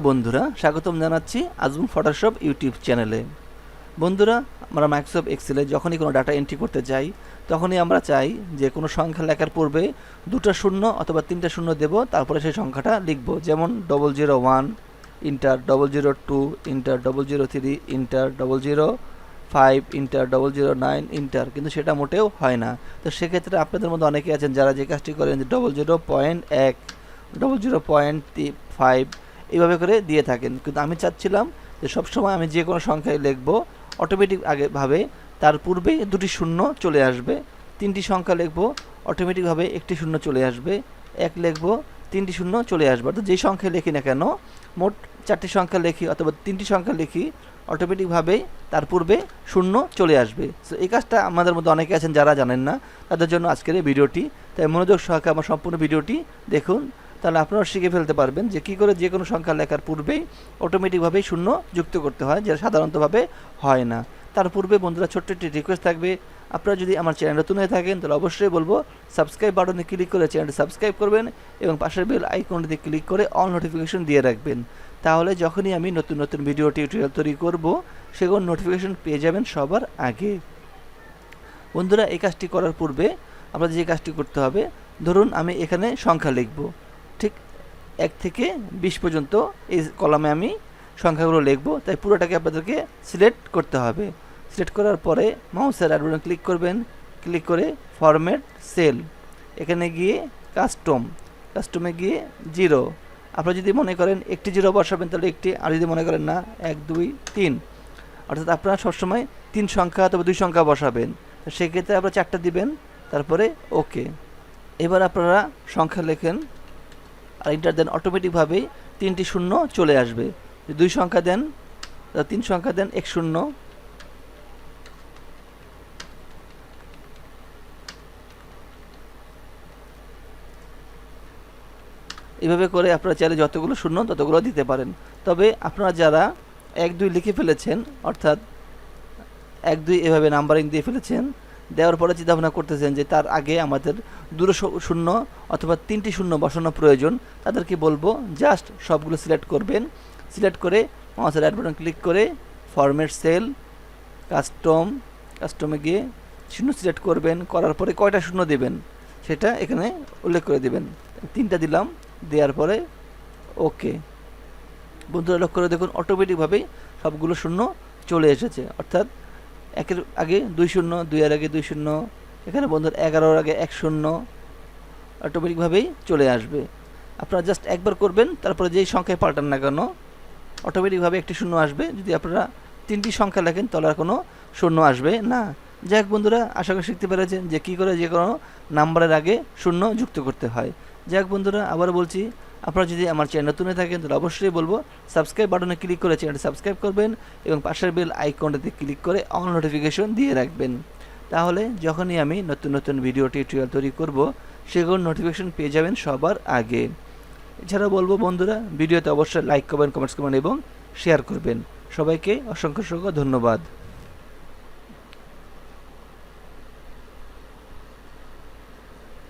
বন্ধুরা স্বাগতম জানাচ্ছি আজমুল ফটোশপ ইউটিউব চ্যানেলে। বন্ধুরা, আমরা মাইক্রোসফট এক্সেলে যখনই কোনো ডাটা এন্ট্রি করতে যাই তখনই আমরা চাই যে কোনো সংখ্যা লেখার পূর্বে দুটো শূন্য অথবা তিনটা শূন্য দেব, তারপরে সেই সংখ্যাটা লিখব। যেমন 001 inter 002 inter 003 inter 005 inter 009 inter, কিন্তু সেটা মোটেও হয় না। তো সেক্ষেত্রে আপনাদের মধ্যে অনেকে আছেন যারা যে কাজটি করেন যে 00.1 00.5 এইভাবে করে দিয়ে থাকেন। কিন্তু আমি চাচ্ছিলাম যে সবসময় আমি যে কোনো সংখ্যায় লিখব অটোমেটিক আগেভাবে তার পূর্বেই দুটি শূন্য চলে আসবে। তিনটি সংখ্যা লিখব অটোমেটিকভাবে একটি শূন্য চলে আসবে। এক লিখব তিনটি শূন্য চলে আসবে। অর্থাৎ যেই সংখ্যায় লিখি না কেন, মোট চারটি সংখ্যা লিখি অথবা তিনটি সংখ্যা লিখি, অটোমেটিকভাবেই তার পূর্বে শূন্য চলে আসবে। সো এই কাজটা আমাদের মধ্যে অনেকে আছেন যারা জানেন না, তাদের জন্য আজকের এই ভিডিওটি। তাই মনোযোগ সহকারে আমার সম্পূর্ণ ভিডিওটি দেখুন, তাহলে আপনারা শিখে ফেলতে পারবেন যে কী করে যে কোনো সংখ্যা লেখার পূর্বেই অটোমেটিকভাবেই শূন্য যুক্ত করতে হয়, যেটা সাধারণতভাবে হয় না। তার পূর্বে বন্ধুরা ছোট্ট একটি রিকোয়েস্ট থাকবে, আপনারা যদি আমার চ্যানেল নতুন হয়ে থাকেন তাহলে অবশ্যই বলবো সাবস্ক্রাইব বাটনে ক্লিক করে চ্যানেলটি সাবস্ক্রাইব করবেন এবং পাশের বেল আইকনটিতে ক্লিক করে অল নোটিফিকেশন দিয়ে রাখবেন। তাহলে যখনই আমি নতুন নতুন ভিডিও টিউটোরিয়াল তৈরি করব সেগুলোর নোটিফিকেশন পেয়ে যাবেন সবার আগে। বন্ধুরা, এই কাজটি করার পূর্বে আপনাদের যে কাজটি করতে হবে, ধরুন আমি এখানে সংখ্যা লিখব, ঠিক 1 থেকে 20 পর্যন্ত এই কলামে আমি সংখ্যাগুলো লিখব। তাই পুরোটাকে আপনাদেরকে সিলেক্ট করতে হবে। সিলেক্ট করার পরে মাউসের রাইট বাটনে ক্লিক করবেন, ক্লিক করে ফরম্যাট সেল, এখানে গিয়ে কাস্টমে গিয়ে 0। আপনারা যদি মনে করেন একটি 0 বসাবেন তাহলে একটি, আর যদি মনে করেন না 1 2 3, অর্থাৎ আপনারা সবসময় 3 সংখ্যা অথবা 2 সংখ্যা বসাবেন। তো সেক্ষেত্রে আপনারা 4টা দিবেন, তারপরে ওকে। এবার আপনারা সংখ্যা লেখেন আর এন্টার দেন, অটোমেটিকভাবেই 3টি শূন্য চলে আসবে। যদি 2 সংখ্যা দেন, 3 সংখ্যা দেন 1 শূন্য, এভাবে করে আপনারা চাইলে যতগুলো শূন্য ততগুলো দিতে পারেন। তবে আপনারা যারা 1 2 লিখে ফেলেছেন, অর্থাৎ 1 2 এভাবে নাম্বারিং দিয়ে ফেলেছেন, দেওয়ার পরে চিন্তা ভাবনা করতেছেন যে তার আগে আমাদের দুটো শূন্য অথবা 3টি শূন্য বসানো প্রয়োজন, তাদেরকে বলবো জাস্ট সবগুলো সিলেক্ট করবেন। সিলেক্ট করে মাউসের রাইট বাটন ক্লিক করে ফরম্যাট সেল, কাস্টমে গিয়ে শূন্য সিলেক্ট করবেন। করার পরে কয়টা শূন্য দেবেন সেটা এখানে উল্লেখ করে দেবেন। 3টা দিলাম, দেওয়ার পরে ওকে। বন্ধুরা লক্ষ্য করে দেখুন অটোমেটিকভাবেই সবগুলো শূন্য চলে এসেছে। অর্থাৎ 1-এর আগে 2 শূন্য, 2-এর আগে 2 শূন্য, এখানে বন্ধুরা 11-এর আগে 1 শূন্য, অটোমেটিকভাবেই চলে আসবে। আপনারা জাস্ট একবার করবেন, তারপরে যেই সংখ্যায় পাল্টান না কেন অটোমেটিকভাবে একটি শূন্য আসবে। যদি আপনারা 3টি সংখ্যা লেখেন তাহলে আর কোনো শূন্য আসবে না। যাই হোক বন্ধুরা, আশা করি শিখতে পেরেছেন যে কী করে যে কোনো নাম্বারের আগে শূন্য যুক্ত করতে হয়। যাই হোক বন্ধুরা, আবার বলছি, আপনারা যদি আমার চ্যানেল নতুন হয়ে থাকেন তাহলে অবশ্যই বলবো সাবস্ক্রাইব বাটনে ক্লিক করে চ্যানেলটি সাবস্ক্রাইব করবেন এবং পাশের বেল আইকনটিতে ক্লিক করে অল নোটিফিকেশন দিয়ে রাখবেন। তাহলে যখনই আমি নতুন নতুন ভিডিও টিউটোরিয়াল তৈরি করব সেগুলোর নোটিফিকেশন পেয়ে যাবেন সবার আগে। এছাড়াও বলবো বন্ধুরা, ভিডিওতে অবশ্যই লাইক করবেন, কমেন্টস করবেন এবং শেয়ার করবেন। সবাইকে অসংখ্য ধন্যবাদ।